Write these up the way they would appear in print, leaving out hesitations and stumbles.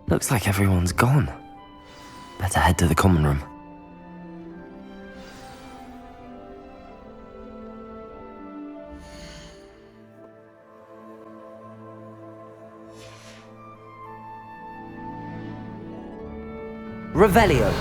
Looks like everyone's gone. Better head to the common room. Revelio.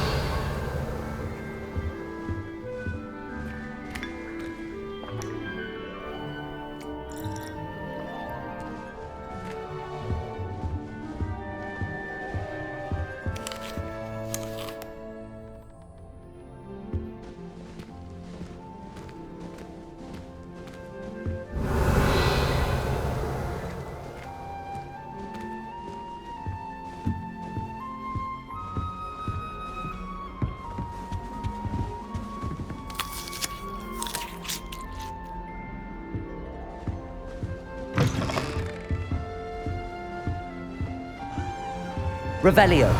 Revelio.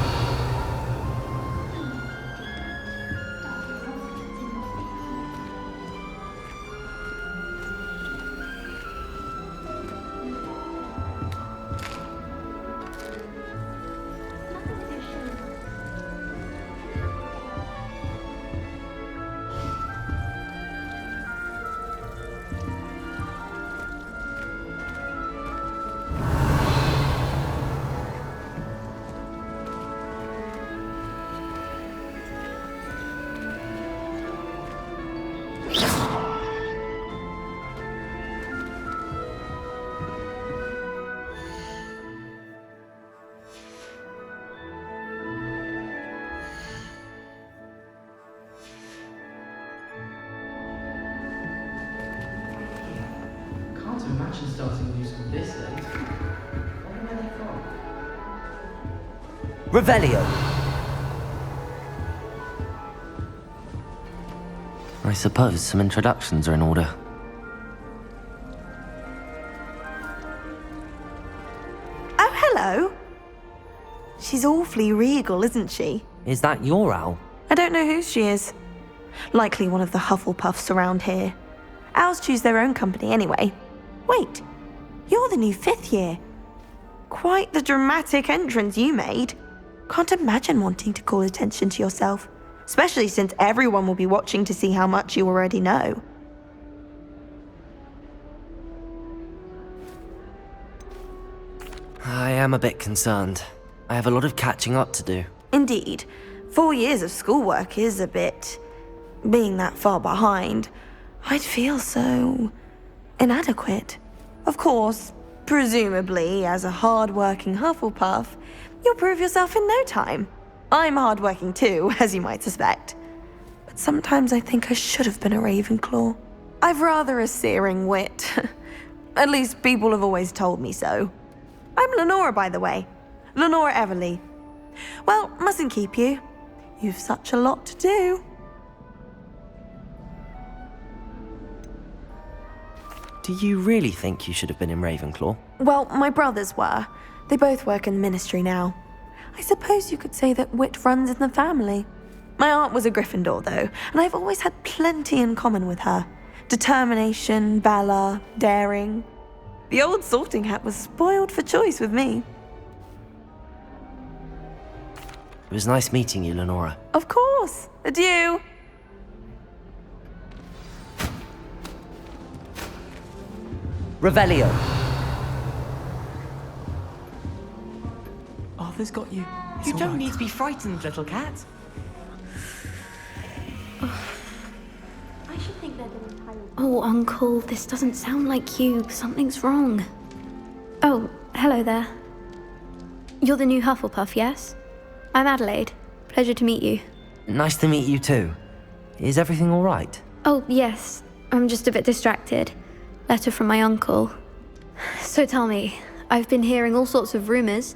Can't imagine starting new school this late. Wonder where they're from. Revelio. I suppose some introductions are in order. Oh, hello. She's awfully regal, isn't she? Is that your owl? I don't know who she is. Likely one of the Hufflepuffs around here. Owls choose their own company anyway. Wait, you're the new 5th year. Quite the dramatic entrance you made. Can't imagine wanting to call attention to yourself, especially since everyone will be watching to see how much you already know. I am a bit concerned. I have a lot of catching up to do. Indeed, 4 years of schoolwork is a bit... being that far behind, I'd feel so... inadequate. Of course, presumably, as a hard-working Hufflepuff, you'll prove yourself in no time. I'm hard-working too, as you might suspect. But sometimes I think I should have been a Ravenclaw. I've rather a searing wit. At least people have always told me so. I'm Lenora, by the way. Lenora Everly. Well, mustn't keep you. You've such a lot to do. Do you really think you should have been in Ravenclaw? Well, my brothers were. They both work in ministry now. I suppose you could say that wit runs in the family. My aunt was a Gryffindor, though, and I've always had plenty in common with her. Determination, valor, daring. The old sorting hat was spoiled for choice with me. It was nice meeting you, Lenora. Of course. Adieu. Revelio. Arthur's got you. You don't need to be frightened, little cat. I should think they're doing tired. Oh, Uncle, this doesn't sound like you. Something's wrong. Oh, hello there. You're the new Hufflepuff, yes? I'm Adelaide. Pleasure to meet you. Nice to meet you too. Is everything all right? Oh, yes. I'm just a bit distracted. Letter from my uncle. So tell me, I've been hearing all sorts of rumors.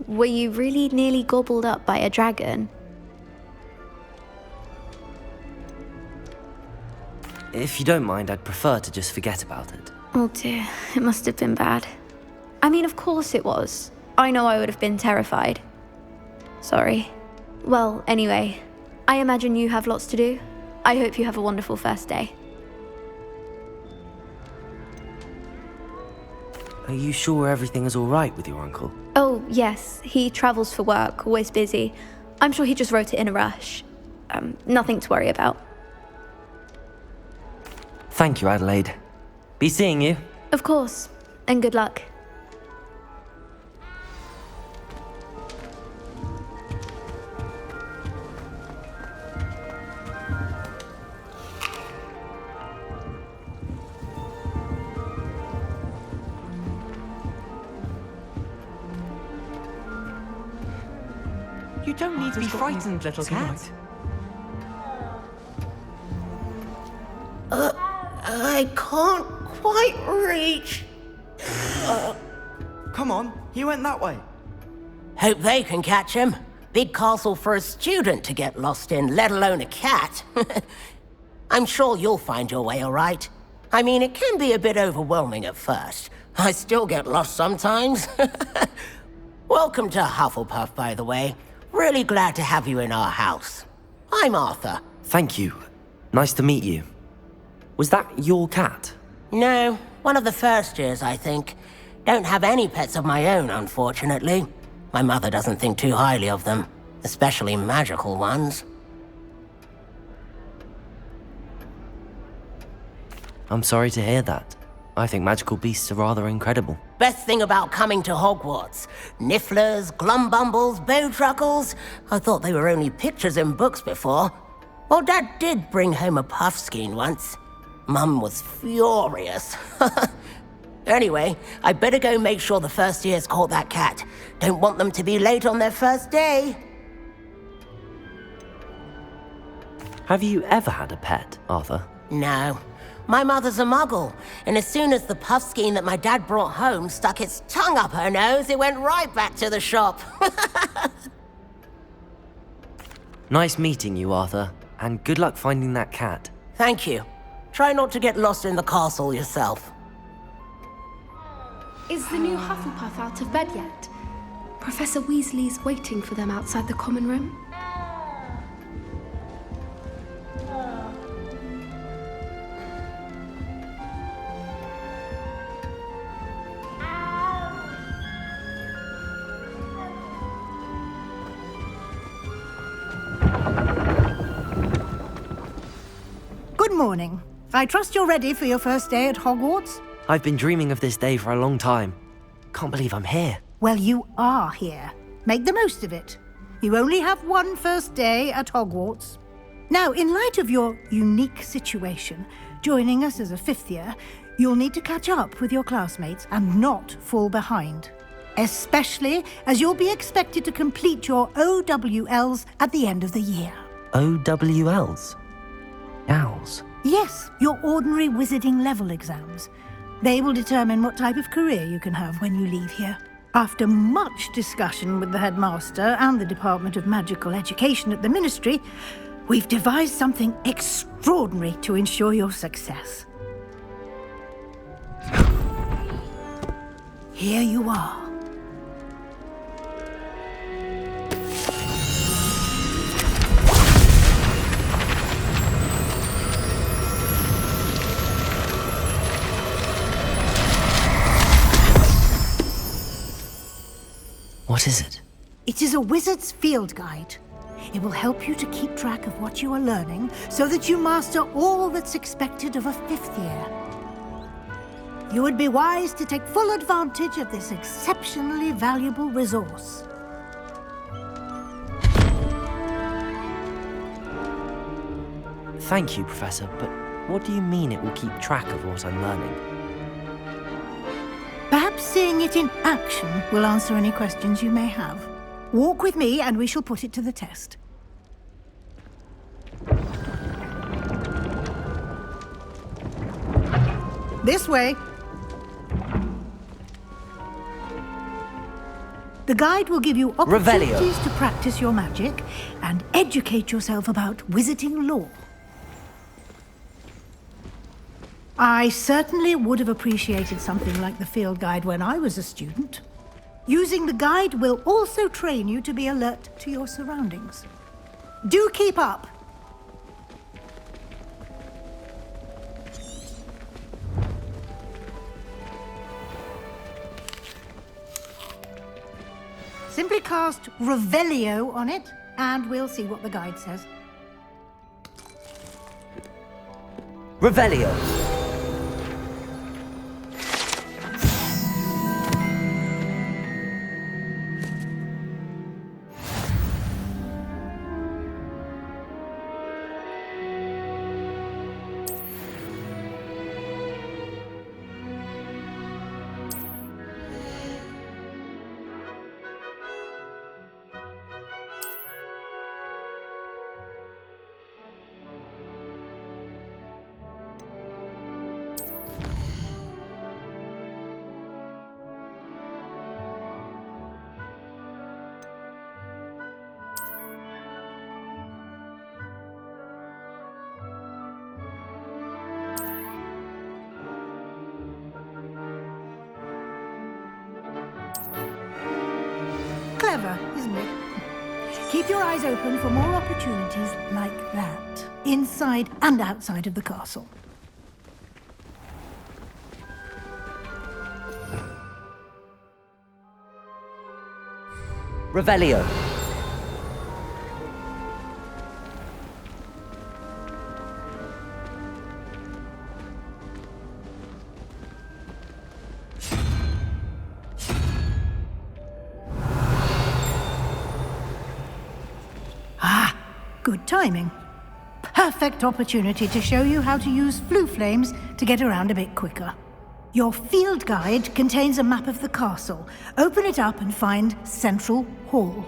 Were you really nearly gobbled up by a dragon? If you don't mind, I'd prefer to just forget about it. Oh dear, it must have been bad. I mean, of course it was. I know I would have been terrified. Sorry. Well, anyway, I imagine you have lots to do. I hope you have a wonderful first day. Are you sure everything is all right with your uncle? Oh, yes. He travels for work, always busy. I'm sure he just wrote it in a rush. Nothing to worry about. Thank you, Adelaide. Be seeing you. Of course. And good luck. You don't need to be frightened, little cat. I can't quite reach. Come on, he went that way. Hope they can catch him. Big castle for a student to get lost in, let alone a cat. I'm sure you'll find your way all right. I mean, it can be a bit overwhelming at first. I still get lost sometimes. Welcome to Hufflepuff, by the way. Really glad to have you in our house. I'm Arthur. Thank you. Nice to meet you. Was that your cat? No, one of the first years, I think. Don't have any pets of my own, unfortunately. My mother doesn't think too highly of them, especially magical ones. I'm sorry to hear that. I think magical beasts are rather incredible. Best thing about coming to Hogwarts. Nifflers, Glumbumbles, Bowtruckles. I thought they were only pictures in books before. Well, Dad did bring home a Puffskein once. Mum was furious. Anyway, I better go make sure the first years caught that cat. Don't want them to be late on their first day. Have you ever had a pet, Arthur? No. My mother's a muggle, and as soon as the Puffskein that my dad brought home stuck its tongue up her nose, it went right back to the shop. Nice meeting you, Arthur, and good luck finding that cat. Thank you. Try not to get lost in the castle yourself. Is the new Hufflepuff out of bed yet? Professor Weasley's waiting for them outside the common room. Good morning. I trust you're ready for your first day at Hogwarts? I've been dreaming of this day for a long time. Can't believe I'm here. Well, you are here. Make the most of it. You only have one first day at Hogwarts. Now, in light of your unique situation, joining us as a fifth year, you'll need to catch up with your classmates and not fall behind. Especially as you'll be expected to complete your OWLs at the end of the year. OWLs? Owls? Yes, your ordinary wizarding level exams. They will determine what type of career you can have when you leave here. After much discussion with the headmaster and the Department of Magical Education at the Ministry, we've devised something extraordinary to ensure your success. Here you are. What is it? It is a wizard's field guide. It will help you to keep track of what you are learning so that you master all that's expected of a fifth year. You would be wise to take full advantage of this exceptionally valuable resource. Thank you, Professor, but what do you mean it will keep track of what I'm learning? Perhaps seeing it in action will answer any questions you may have. Walk with me and we shall put it to the test. This way. The guide will give you opportunities to practice your magic and educate yourself about wizarding lore. I certainly would have appreciated something like the field guide when I was a student. Using the guide will also train you to be alert to your surroundings. Do keep up! simply cast Revelio on it, and we'll see what the guide says. Revelio. Clever, isn't it? Keep your eyes open for more opportunities like that, inside and outside of the castle. Revelio. Good timing. Perfect opportunity to show you how to use flue flames to get around a bit quicker. Your field guide contains a map of the castle. Open it up and find Central Hall.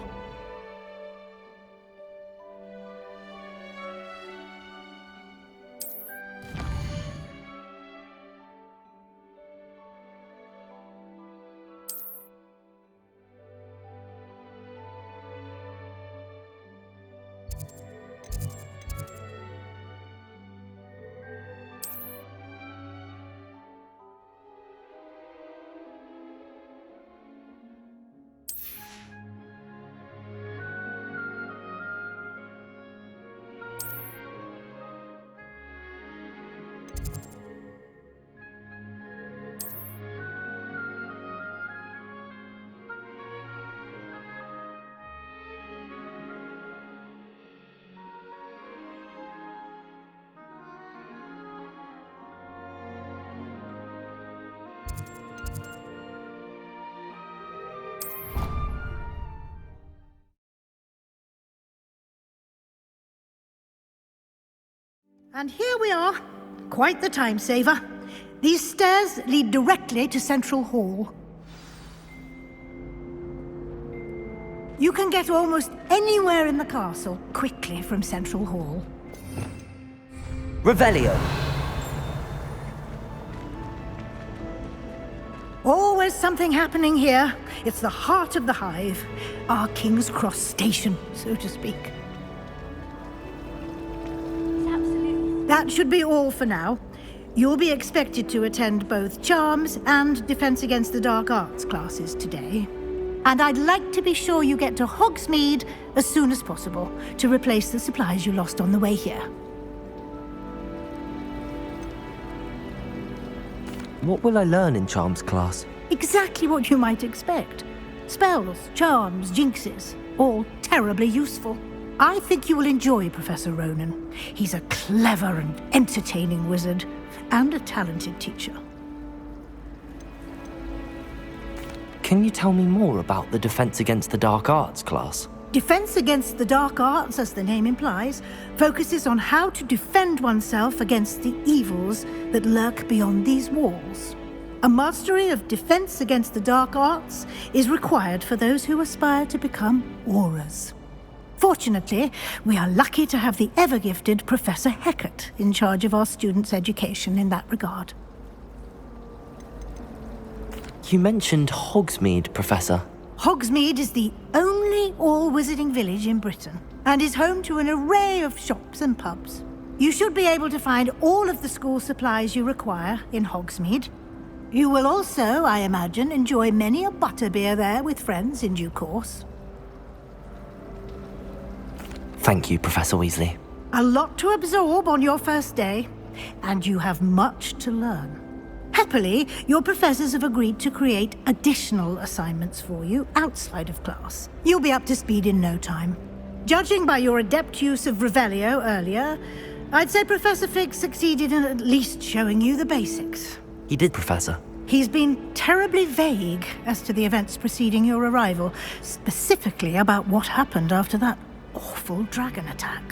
And here we are. Quite the time saver. These stairs lead directly to Central Hall. You can get almost anywhere in the castle quickly from Central Hall. Revelio. Always something happening here. It's the heart of the hive. Our King's Cross station, so to speak. That should be all for now. You'll be expected to attend both Charms and Defense Against the Dark Arts classes today. And I'd like to be sure you get to Hogsmeade as soon as possible to replace the supplies you lost on the way here. What will I learn in Charms class? Exactly what you might expect. Spells, charms, jinxes, all terribly useful. I think you will enjoy Professor Ronen. He's a clever and entertaining wizard, and a talented teacher. Can you tell me more about the Defense Against the Dark Arts class? Defense Against the Dark Arts, as the name implies, focuses on how to defend oneself against the evils that lurk beyond these walls. A mastery of Defense Against the Dark Arts is required for those who aspire to become Aurors. Fortunately, we are lucky to have the ever-gifted Professor Hecat in charge of our students' education in that regard. You mentioned Hogsmeade, Professor. Hogsmeade is the only all-wizarding village in Britain, and is home to an array of shops and pubs. You should be able to find all of the school supplies you require in Hogsmeade. You will also, I imagine, enjoy many a butterbeer there with friends in due course. Thank you, Professor Weasley. A lot to absorb on your first day, and you have much to learn. Happily, your professors have agreed to create additional assignments for you outside of class. You'll be up to speed in no time. Judging by your adept use of Revelio earlier, I'd say Professor Fig succeeded in at least showing you the basics. He did, Professor. He's been terribly vague as to the events preceding your arrival, specifically about what happened after that awful dragon attack.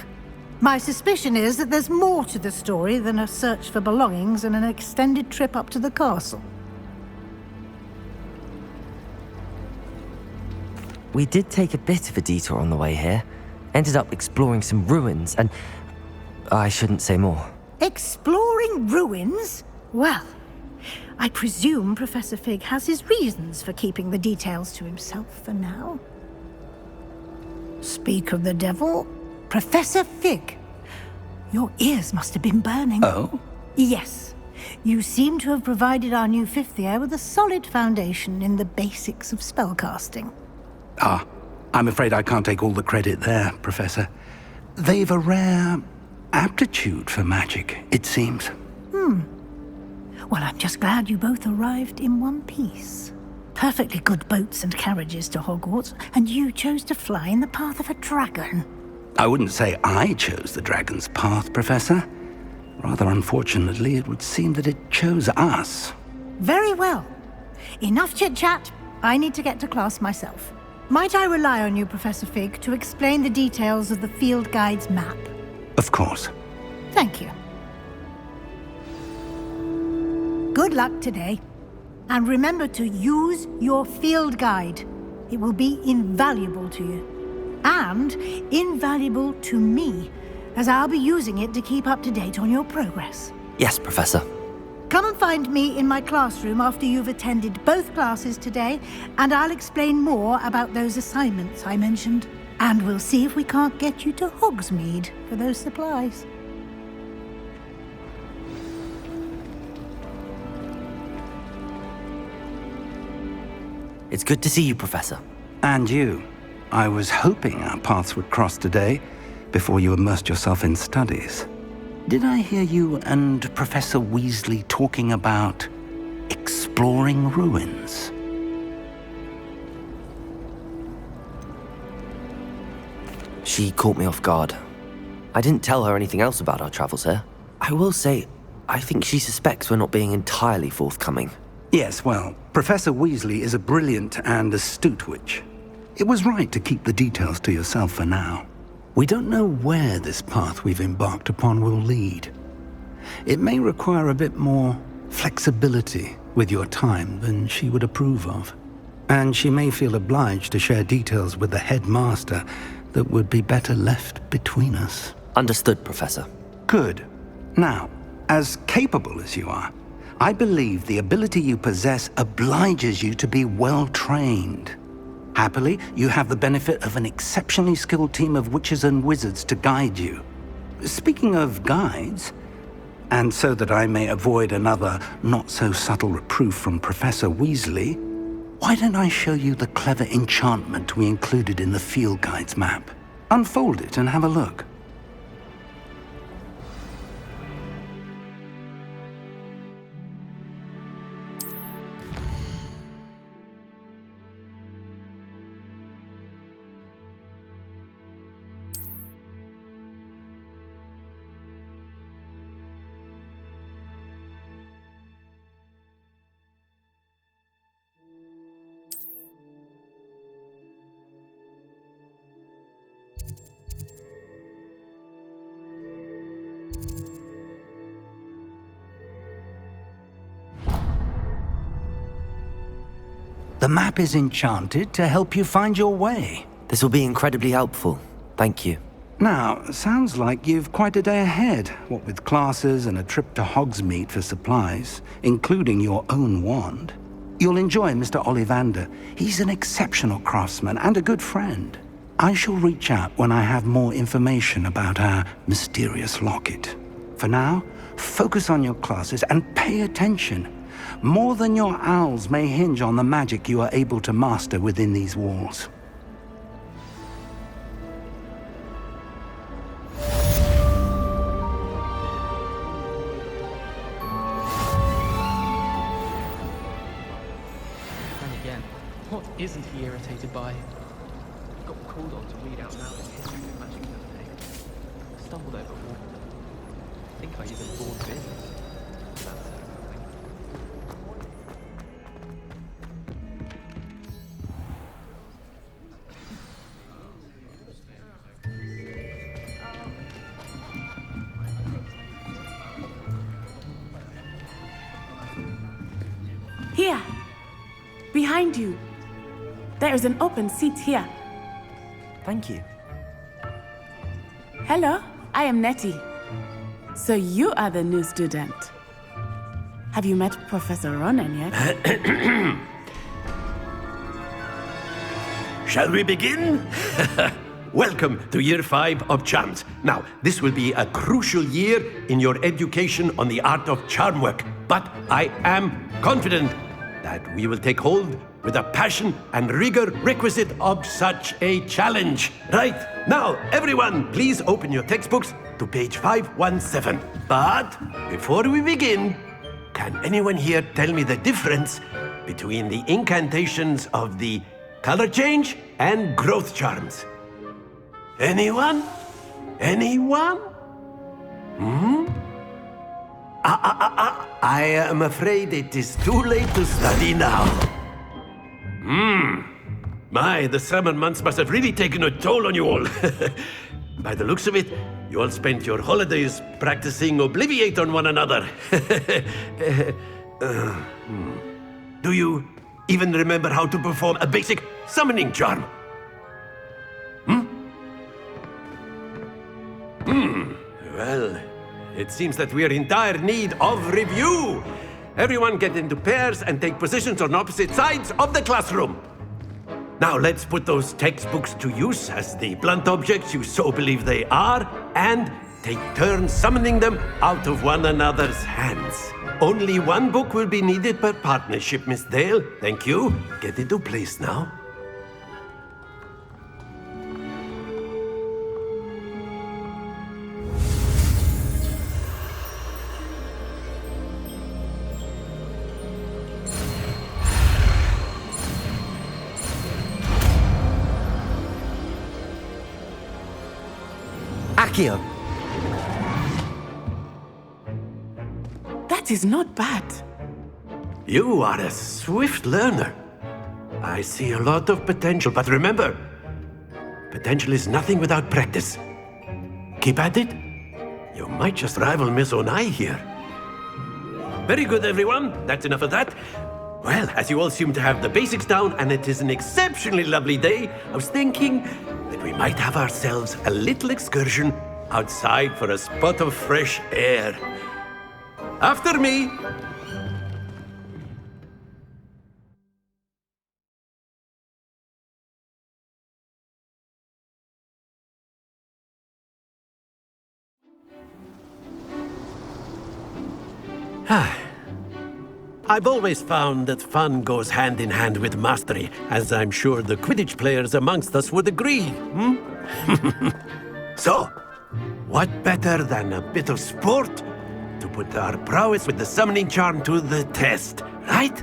My suspicion is that there's more to the story than a search for belongings and an extended trip up to the castle. We did take a bit of a detour on the way here. Ended up exploring some ruins and... I shouldn't say more. Exploring ruins? Well, I presume Professor Fig has his reasons for keeping the details to himself for now. Speak of the devil, Professor Fig. Your ears must have been burning. Oh? Yes. You seem to have provided our new fifth year with a solid foundation in the basics of spellcasting. Ah, I'm afraid I can't take all the credit there, Professor. They've a rare aptitude for magic, it seems. Well, I'm just glad you both arrived in one piece. Perfectly good boats and carriages to Hogwarts, and you chose to fly in the path of a dragon. I wouldn't say I chose the dragon's path, Professor. Rather unfortunately, it would seem that it chose us. Very well. Enough chit-chat. I need to get to class myself. Might I rely on you, Professor Fig, to explain the details of the field guide's map? Of course. Thank you. Good luck today. And remember to use your field guide. It will be invaluable to you. And invaluable to me, as I'll be using it to keep up to date on your progress. Yes, Professor. Come and find me in my classroom after you've attended both classes today, and I'll explain more about those assignments I mentioned. And we'll see if we can't get you to Hogsmeade for those supplies. It's good to see you, Professor. And you. I was hoping our paths would cross today, before you immersed yourself in studies. Did I hear you and Professor Weasley talking about exploring ruins? She caught me off guard. I didn't tell her anything else about our travels here. I will say, I think she suspects we're not being entirely forthcoming. Yes, well, Professor Weasley is a brilliant and astute witch. It was right to keep the details to yourself for now. We don't know where this path we've embarked upon will lead. It may require a bit more flexibility with your time than she would approve of. And she may feel obliged to share details with the headmaster that would be better left between us. Understood, Professor. Good. Now, as capable as you are, I believe the ability you possess obliges you to be well trained. Happily, you have the benefit of an exceptionally skilled team of witches and wizards to guide you. Speaking of guides, and so that I may avoid another not-so-subtle reproof from Professor Weasley, why don't I show you the clever enchantment we included in the field guide's map? Unfold it and have a look. The map is enchanted to help you find your way. This will be incredibly helpful. Thank you. Now, sounds like you've quite a day ahead, what with classes and a trip to Hogsmeade for supplies, including your own wand. You'll enjoy Mr. Ollivander. He's an exceptional craftsman and a good friend. I shall reach out when I have more information about our mysterious locket. For now, focus on your classes and pay attention. More than your owls may hinge on the magic you are able to master within these walls. isn't he irritated by? He got called on to read out loud his history of magic the other day. Stumbled over all. I think I even bored business. That's something. Here! Behind you! There is an open seat here. Thank you. Hello, I am Nettie. So you are the new student. Have you met Professor Ronen yet? Shall we begin? Welcome to Year 5 of Charms. Now, this will be a crucial year in your education on the art of charm work, but I am confident that we will take hold with the passion and rigor requisite of such a challenge. Right, now, everyone, please open your textbooks to page 517. But before we begin, can anyone here tell me the difference between the incantations of the color change and growth charms? Anyone? Anyone? I am afraid it is too late to study now. My, the summer months must have really taken a toll on you all. By the looks of it, you all spent your holidays practicing Obliviate on one another. Do you even remember how to perform a basic summoning charm? Well, it seems that we are in dire need of review. Everyone get into pairs and take positions on opposite sides of the classroom. Now let's put those textbooks to use as the blunt objects you so believe they are, and take turns summoning them out of one another's hands. Only one book will be needed per partnership, Miss Dale. Thank you. Get into place now. Accio! That is not bad. You are a swift learner. I see a lot of potential, but remember, potential is nothing without practice. Keep at it. You might just rival Miss Onai here. Very good, everyone. That's enough of that. Well, as you all seem to have the basics down, and it is an exceptionally lovely day, I was thinking that we might have ourselves a little excursion outside for a spot of fresh air. After me! I've always found that fun goes hand in hand with mastery, as I'm sure the Quidditch players amongst us would agree, So, what better than a bit of sport to put our prowess with the summoning charm to the test, right?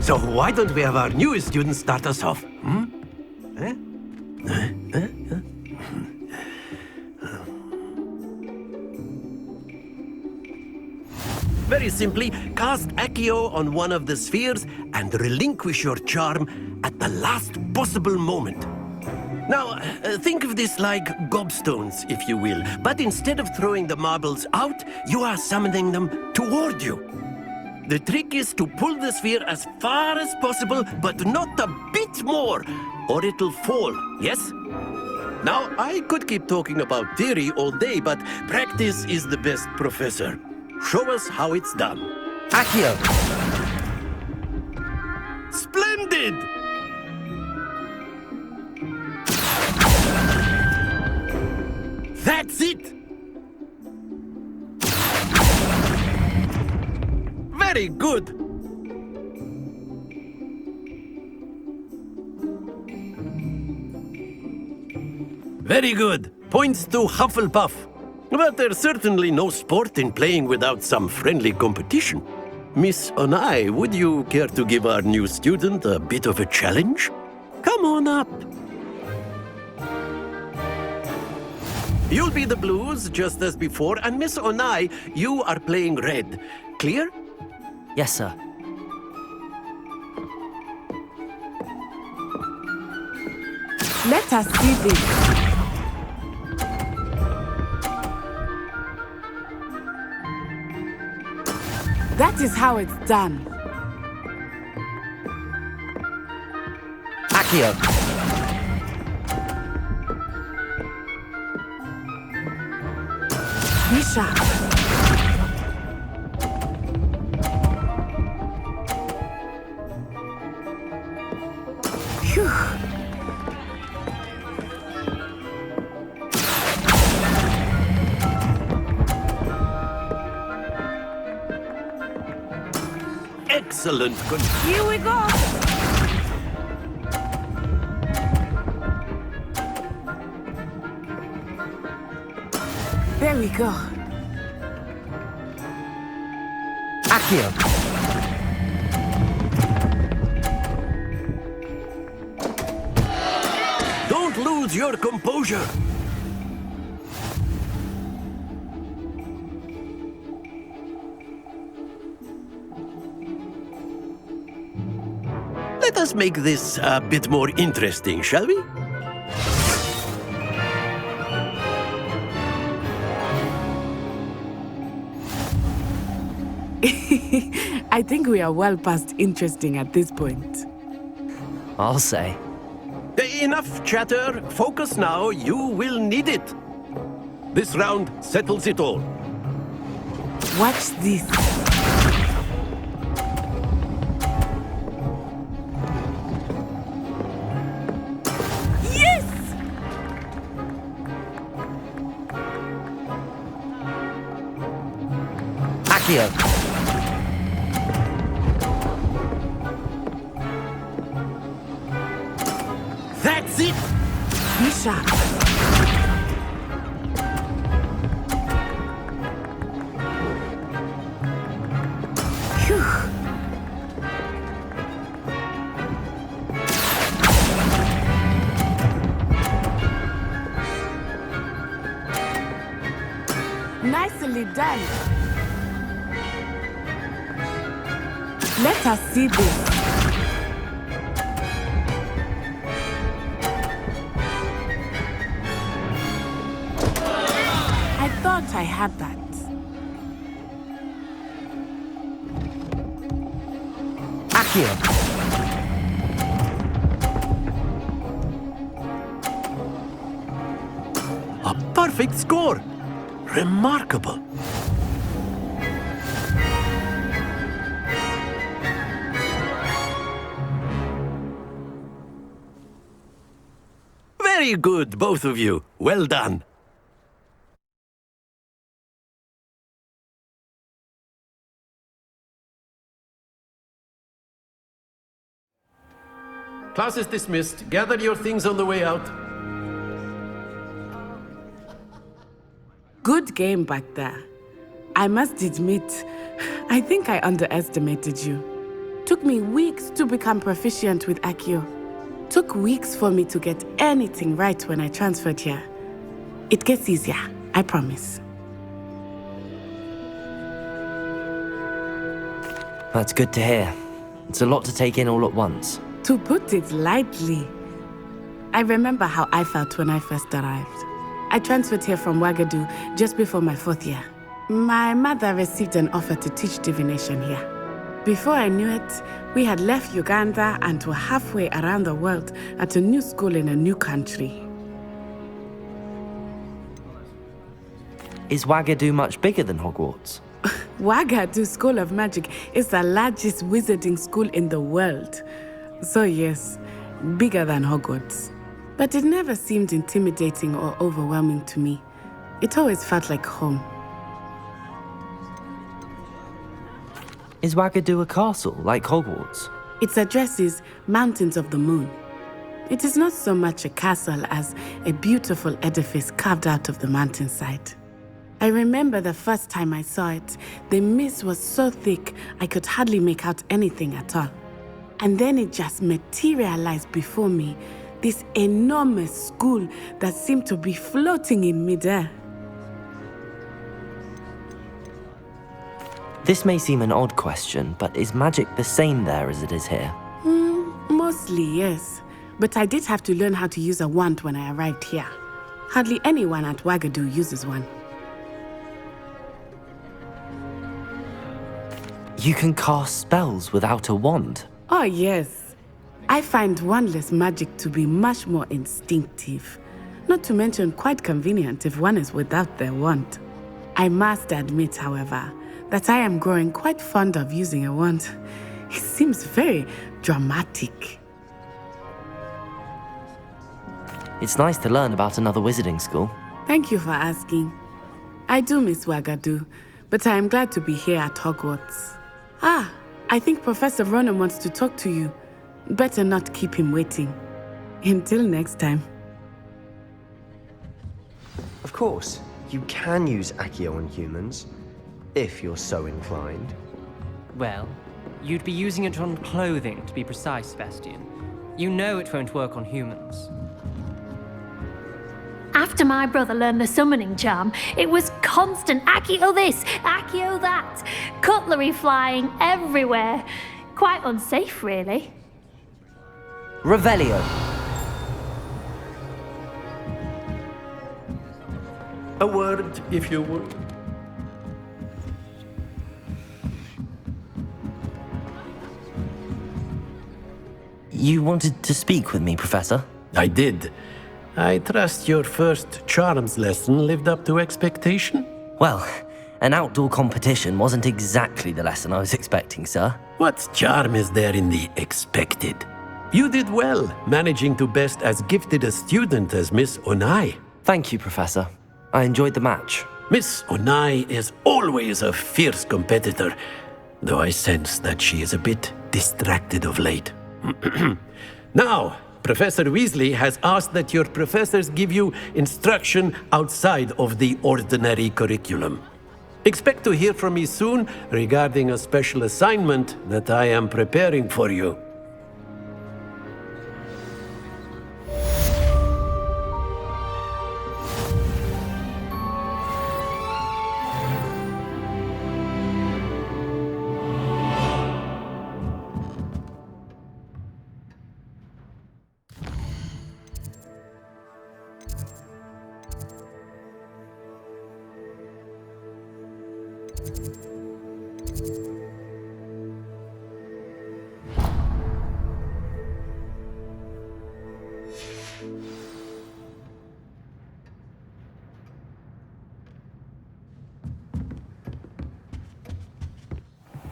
So why don't we have our newest student start us off? Very simply, cast Accio on one of the spheres and relinquish your charm at the last possible moment. Now, think of this like gobstones, if you will, but instead of throwing the marbles out, you are summoning them toward you. The trick is to pull the sphere as far as possible, but not a bit more, or it'll fall, yes? Now, I could keep talking about theory all day, but practice is the best professor. Show us how it's done. Accio! Splendid! That's it! Very good! Very good. Points to Hufflepuff. But there's certainly no sport in playing without some friendly competition. Miss Onai, would you care to give our new student a bit of a challenge? Come on up. You'll be the blues, just as before, and Miss Onai, you are playing red. Clear? Yes, sir. Let us see this. That is how it's done. Accio. Misha. Phew. Excellent. Here we go. There we go. Accio. Don't lose your composure. Let us make this a bit more interesting, shall we? I think we are well past interesting at this point. I'll say. Enough chatter. Focus now. You will need it. This round settles it all. Watch this. Yes! Accio. That's it! Misha. Phew. Nicely done. Let us see this. I had that. Accio. A perfect score. Remarkable. Very good, both of you. Well done. Class is dismissed. Gather your things on the way out. Good game back there. I must admit, I think I underestimated you. Took me weeks to become proficient with Accio. Took weeks for me to get anything right when I transferred here. It gets easier, I promise. That's good to hear. It's a lot to take in all at once. To put it lightly, I remember how I felt when I first arrived. I transferred here from Wagadu just before my 4th year. My mother received an offer to teach divination here. Before I knew it, we had left Uganda and were halfway around the world at a new school in a new country. Is Wagadu much bigger than Hogwarts? Wagadu School of Magic is the largest wizarding school in the world. So yes, bigger than Hogwarts. But it never seemed intimidating or overwhelming to me. It always felt like home. Is Wagadu a castle, like Hogwarts? Its address is Mountains of the Moon. It is not so much a castle as a beautiful edifice carved out of the mountainside. I remember the first time I saw it, the mist was so thick I could hardly make out anything at all. And then it just materialized before me, this enormous school that seemed to be floating in midair. This may seem an odd question, but is magic the same there as it is here? Mostly, yes. But I did have to learn how to use a wand when I arrived here. Hardly anyone at Wagadu uses one. You can cast spells without a wand? Oh, yes. I find wandless magic to be much more instinctive. Not to mention quite convenient if one is without their wand. I must admit, however, that I am growing quite fond of using a wand. It seems very dramatic. It's nice to learn about another wizarding school. Thank you for asking. I do miss Wagadu, but I am glad to be here at Hogwarts. Ah, I think Professor Ronen wants to talk to you. Better not keep him waiting. Until next time. Of course, you can use Accio on humans, if you're so inclined. Well, you'd be using it on clothing, to be precise, Sebastian. You know it won't work on humans. After my brother learned the summoning charm, it was constant Accio this, Accio that, cutlery flying everywhere. Quite unsafe, really. Revelio. A word, if you would. You wanted to speak with me, Professor? I did. I trust your first charms lesson lived up to expectation? Well, an outdoor competition wasn't exactly the lesson I was expecting, sir. What charm is there in the expected? You did well, managing to best as gifted a student as Miss Onai. Thank you, Professor. I enjoyed the match. Miss Onai is always a fierce competitor, though I sense that she is a bit distracted of late. Now, Professor Weasley has asked that your professors give you instruction outside of the ordinary curriculum. Expect to hear from me soon regarding a special assignment that I am preparing for you.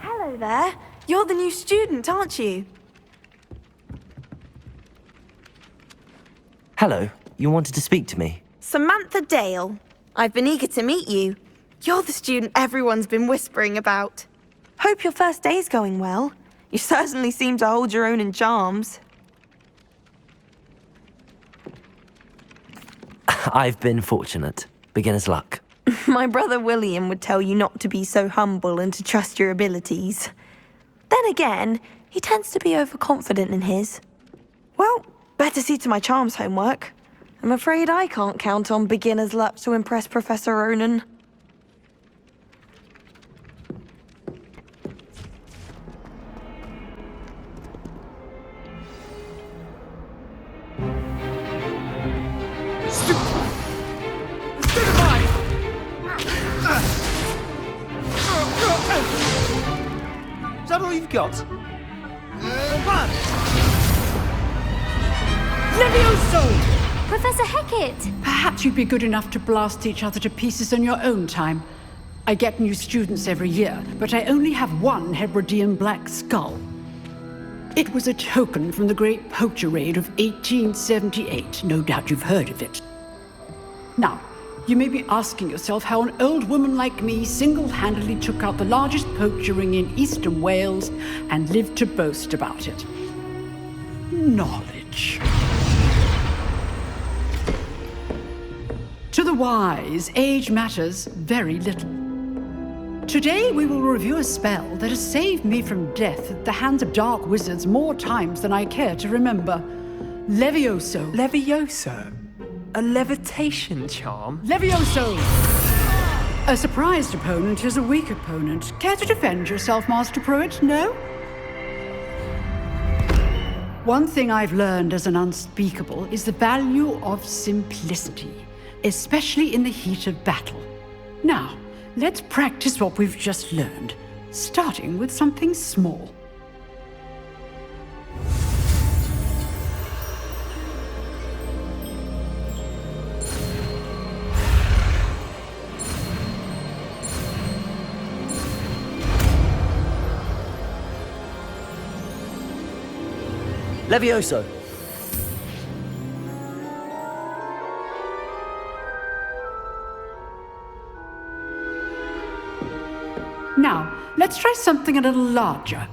Hello there. You're the new student, aren't you? Hello. You wanted to speak to me? Samantha Dale. I've been eager to meet you. You're the student everyone's been whispering about. Hope your first day's going well. You certainly seem to hold your own in charms. I've been fortunate. Beginner's luck. My brother William would tell you not to be so humble and to trust your abilities. Then again, he tends to be overconfident in his. Well, better see to my charms homework. I'm afraid I can't count on beginner's luck to impress Professor Ronen. Is that all you've got? Levioso! Professor Hecat! Perhaps you'd be good enough to blast each other to pieces in your own time. I get new students every year, but I only have one Hebridean black skull. It was a token from the Great Poacher Raid of 1878. No doubt you've heard of it. Now, you may be asking yourself how an old woman like me single-handedly took out the largest poacher ring in eastern Wales and lived to boast about it. Knowledge. To the wise, age matters very little. Today we will review a spell that has saved me from death at the hands of dark wizards more times than I care to remember. Levioso. Levioso? A levitation charm? Levioso! A surprised opponent is a weak opponent. Care to defend yourself, Master Pruitt? No? One thing I've learned as an unspeakable is the value of simplicity, especially in the heat of battle. Now, let's practice what we've just learned, starting with something small. Levioso! Now, let's try something a little larger.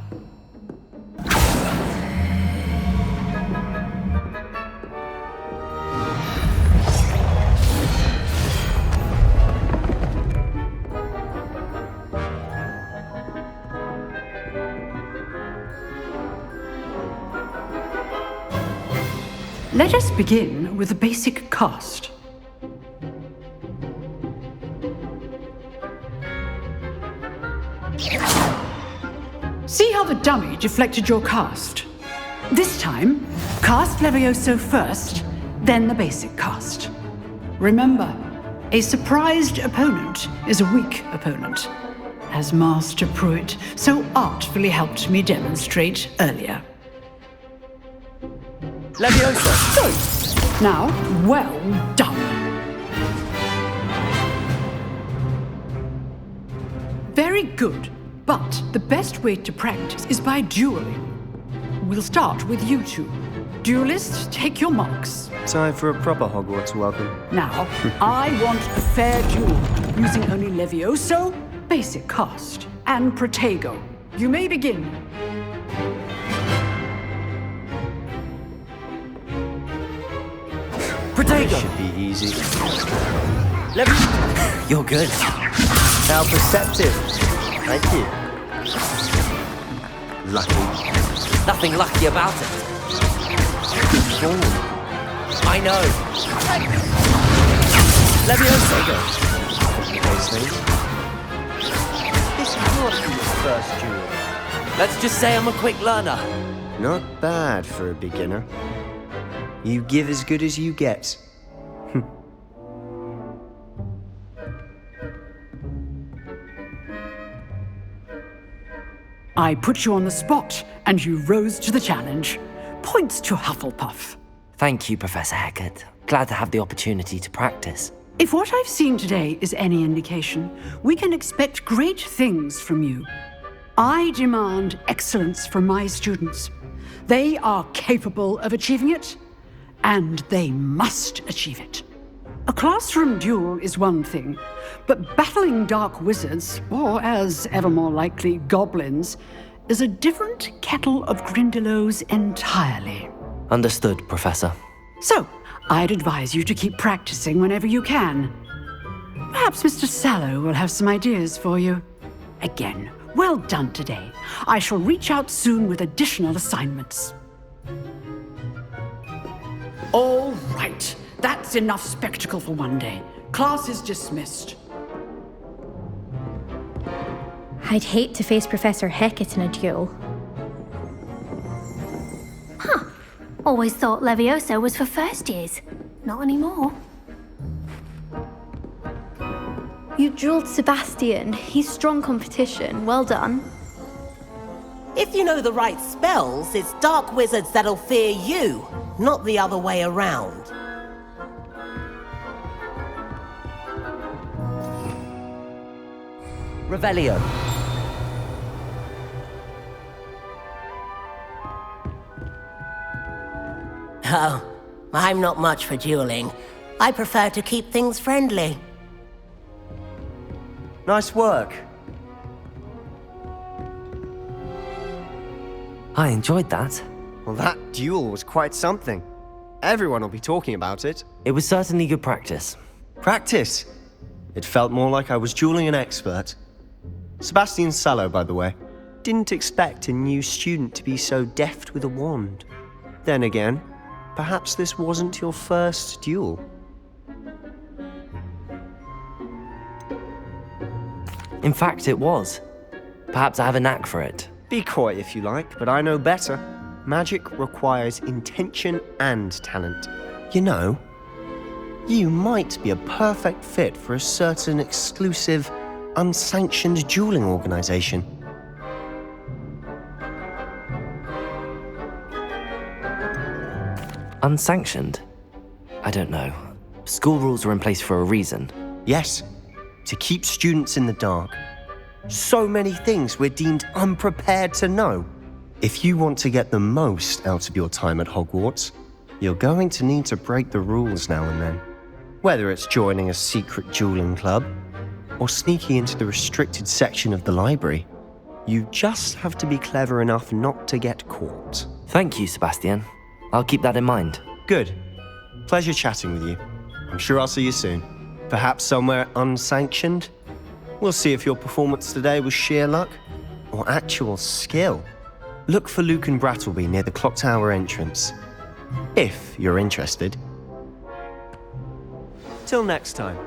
Let us begin with the basic cast. See how the dummy deflected your cast? This time, cast Levioso first, then the basic cast. Remember, a surprised opponent is a weak opponent, as Master Pruitt so artfully helped me demonstrate earlier. Levioso! Good. Now, well done. Very good, but the best way to practice is by dueling. We'll start with you two. Duelists, take your marks. Time for a proper Hogwarts welcome. Now, I want a fair duel, using only Levioso, basic cast, and Protego. You may begin. This should be easy. You're good. How perceptive. Thank you. Lucky. Nothing lucky about it. I know. Levioso! Weasley. This can't be the first duel. Let's just say I'm a quick learner. Not bad for a beginner. You give as good as you get. I put you on the spot, and you rose to the challenge. Points to Hufflepuff. Thank you, Professor Hecat. Glad to have the opportunity to practice. If what I've seen today is any indication, we can expect great things from you. I demand excellence from my students. They are capable of achieving it, and they must achieve it. A classroom duel is one thing, but battling dark wizards, or as ever more likely, goblins, is a different kettle of Grindylows entirely. Understood, Professor. So, I'd advise you to keep practicing whenever you can. Perhaps Mr. Sallow will have some ideas for you. Again, well done today. I shall reach out soon with additional assignments. All right. That's enough spectacle for one day. Class is dismissed. I'd hate to face Professor Hecat in a duel. Huh. Always thought Levioso was for first years. Not anymore. You dueled Sebastian. He's strong competition. Well done. If you know the right spells, it's dark wizards that'll fear you, not the other way around. Revelio. Oh, I'm not much for dueling. I prefer to keep things friendly. Nice work. I enjoyed that. Well, that duel was quite something. Everyone will be talking about it. It was certainly good practice. Practice. It felt more like I was dueling an expert. Sebastian Sallow, by the way. Didn't expect a new student to be so deft with a wand. Then again, perhaps this wasn't your first duel. In fact, it was. Perhaps I have a knack for it. Be coy if you like, but I know better. Magic requires intention and talent. You know, you might be a perfect fit for a certain exclusive, unsanctioned dueling organization. Unsanctioned? I don't know. School rules are in place for a reason. Yes, to keep students in the dark. So many things we're deemed unprepared to know. If you want to get the most out of your time at Hogwarts, you're going to need to break the rules now and then. Whether it's joining a secret dueling club, or sneaking into the restricted section of the library, you just have to be clever enough not to get caught. Thank you, Sebastian. I'll keep that in mind. Good. Pleasure chatting with you. I'm sure I'll see you soon. Perhaps somewhere unsanctioned? We'll see if your performance today was sheer luck or actual skill. Look for Luke and Brattleby near the clock tower entrance, if you're interested. Till next time.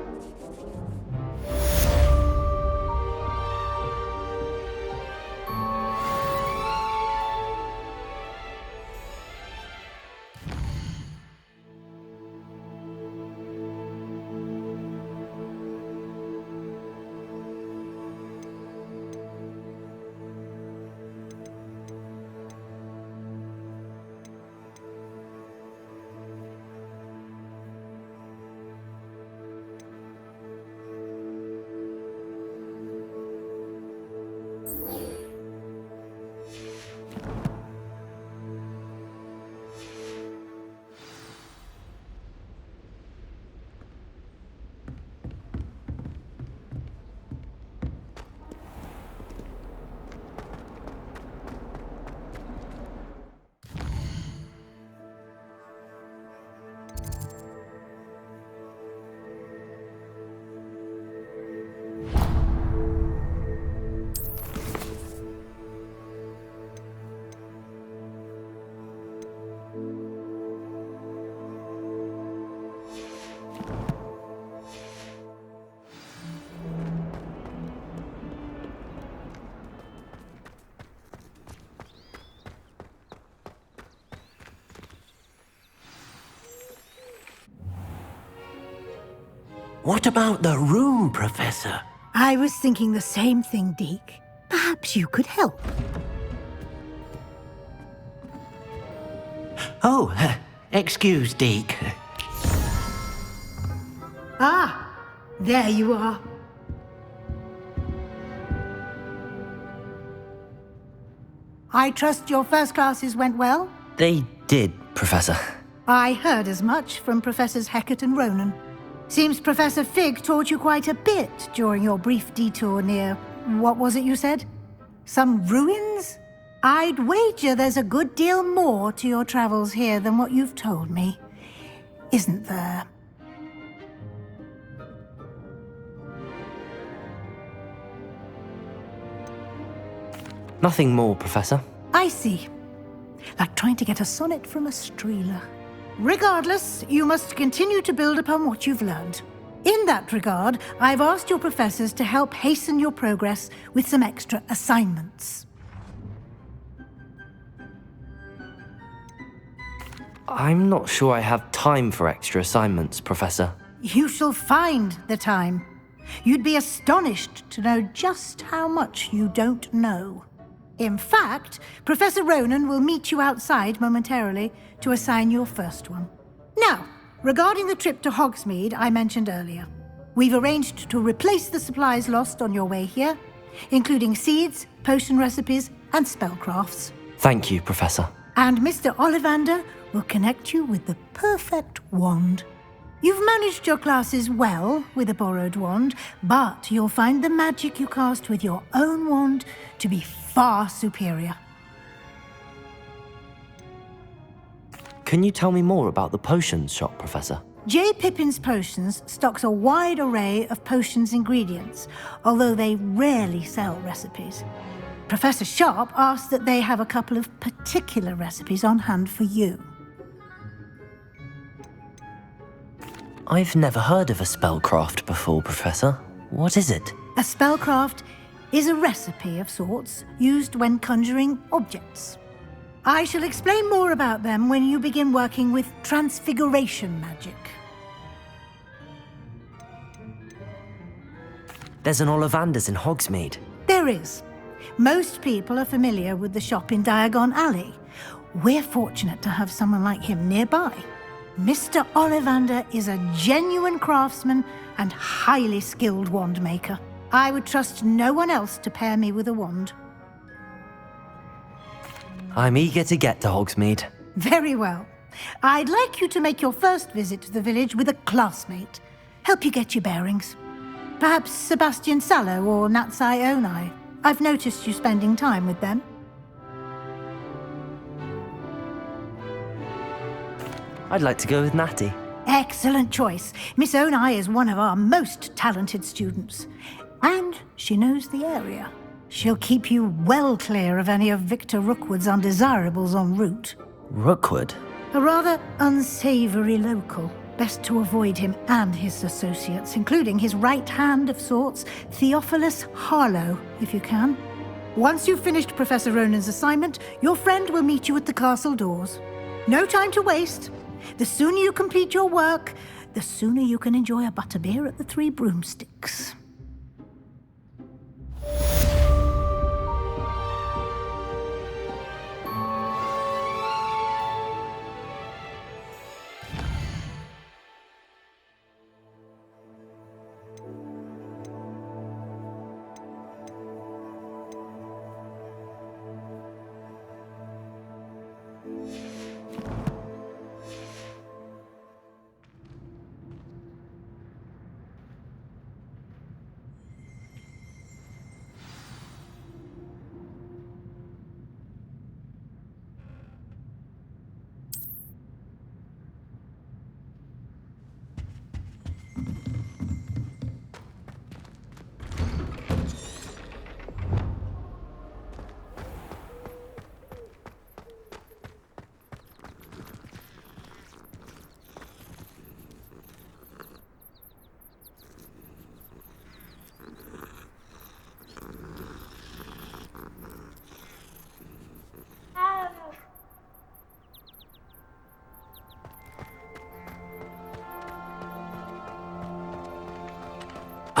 What about the room, Professor? I was thinking the same thing, Deke. Perhaps you could help. Oh, excuse, Deke. Ah, there you are. I trust your first classes went well? They did, Professor. I heard as much from Professors Hecat and Ronen. Seems Professor Fig taught you quite a bit during your brief detour near... what was it you said? Some ruins? I'd wager there's a good deal more to your travels here than what you've told me. Isn't there? Nothing more, Professor. I see. Like trying to get a sonnet from a streeler. Regardless, you must continue to build upon what you've learned. In that regard, I've asked your professors to help hasten your progress with some extra assignments. I'm not sure I have time for extra assignments, Professor. You shall find the time. You'd be astonished to know just how much you don't know. In fact, Professor Ronen will meet you outside momentarily to assign your first one. Now, regarding the trip to Hogsmeade I mentioned earlier, we've arranged to replace the supplies lost on your way here, including seeds, potion recipes, and spellcrafts. Thank you, Professor. And Mr. Ollivander will connect you with the perfect wand. You've managed your classes well with a borrowed wand, but you'll find the magic you cast with your own wand to be far superior. Can you tell me more about the potions shop, Professor? J. Pippin's Potions stocks a wide array of potions ingredients, although they rarely sell recipes. Professor Sharp asked that they have a couple of particular recipes on hand for you. I've never heard of a spellcraft before, Professor. What is it? A spellcraft is a recipe of sorts used when conjuring objects. I shall explain more about them when you begin working with transfiguration magic. There's an Ollivander's in Hogsmeade. There is. Most people are familiar with the shop in Diagon Alley. We're fortunate to have someone like him nearby. Mr. Ollivander is a genuine craftsman and highly skilled wand maker. I would trust no one else to pair me with a wand. I'm eager to get to Hogsmeade. Very well. I'd like you to make your first visit to the village with a classmate. Help you get your bearings. Perhaps Sebastian Sallow or Natsai Onai. I've noticed you spending time with them. I'd like to go with Natty. Excellent choice. Miss Onai is one of our most talented students. And she knows the area. She'll keep you well clear of any of Victor Rookwood's undesirables en route. Rookwood? A rather unsavory local. Best to avoid him and his associates, including his right hand of sorts, Theophilus Harlow, if you can. Once you've finished Professor Ronen's assignment, your friend will meet you at the castle doors. No time to waste. The sooner you complete your work, the sooner you can enjoy a butterbeer at the Three Broomsticks.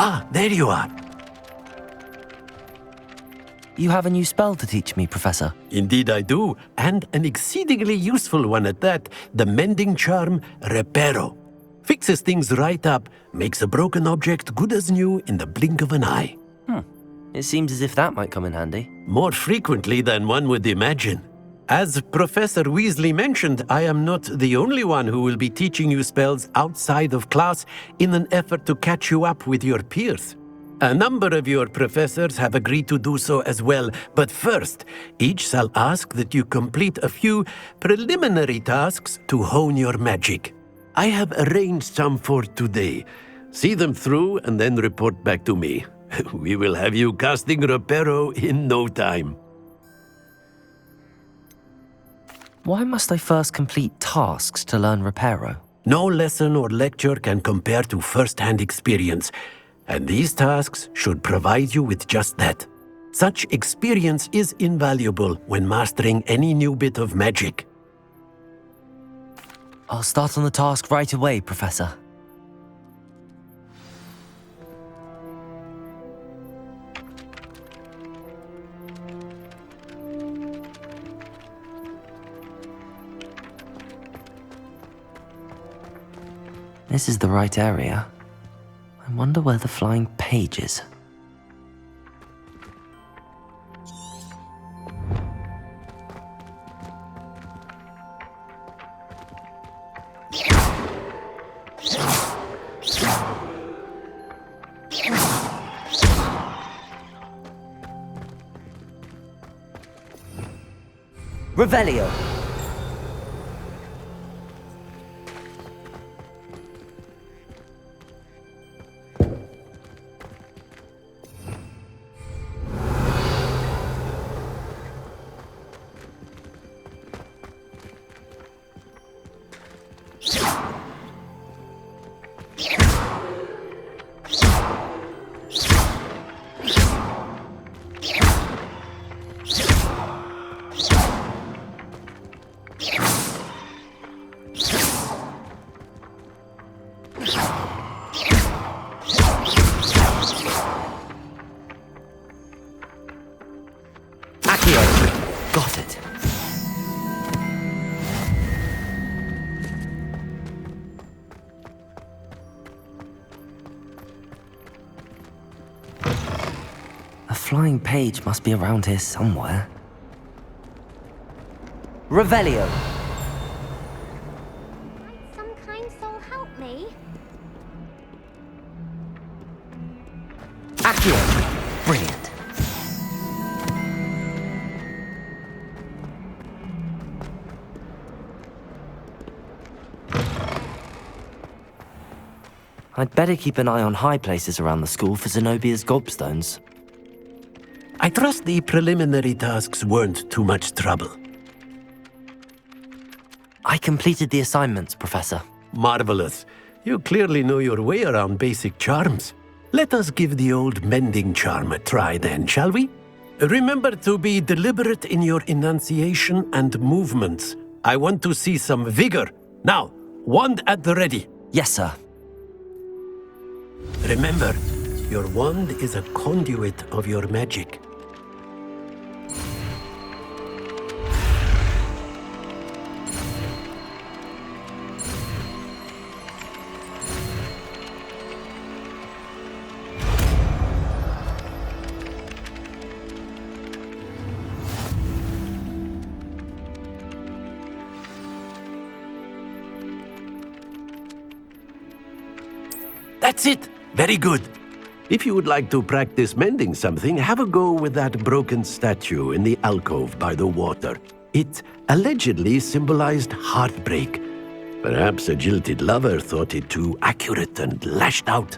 Ah, there you are. You have a new spell to teach me, Professor. Indeed I do, and an exceedingly useful one at that. The mending charm, Reparo. Fixes things right up, makes a broken object good as new in the blink of an eye. It seems as if that might come in handy. More frequently than one would imagine. As Professor Weasley mentioned, I am not the only one who will be teaching you spells outside of class in an effort to catch you up with your peers. A number of your professors have agreed to do so as well, but first, each shall ask that you complete a few preliminary tasks to hone your magic. I have arranged some for today. See them through and then report back to me. We will have you casting Reparo in no time. Why must I first complete tasks to learn Reparo? No lesson or lecture can compare to first-hand experience, and these tasks should provide you with just that. Such experience is invaluable when mastering any new bit of magic. I'll start on the task right away, Professor. This is the right area. I wonder where the flying page is. Revelio. flying page must be around here somewhere. Revelio. Some kind soul help me. Accio. Brilliant. I'd better keep an eye on high places around the school for Zenobia's gobstones. I trust the preliminary tasks weren't too much trouble. I completed the assignments, Professor. Marvelous. You clearly know your way around basic charms. Let us give the old mending charm a try then, shall we? Remember to be deliberate in your enunciation and movements. I want to see some vigor. Now, wand at the ready. Yes, sir. Remember, your wand is a conduit of your magic. That's it! Very good. If you would like to practice mending something, have a go with that broken statue in the alcove by the water. It allegedly symbolized heartbreak. Perhaps a jilted lover thought it too accurate and lashed out.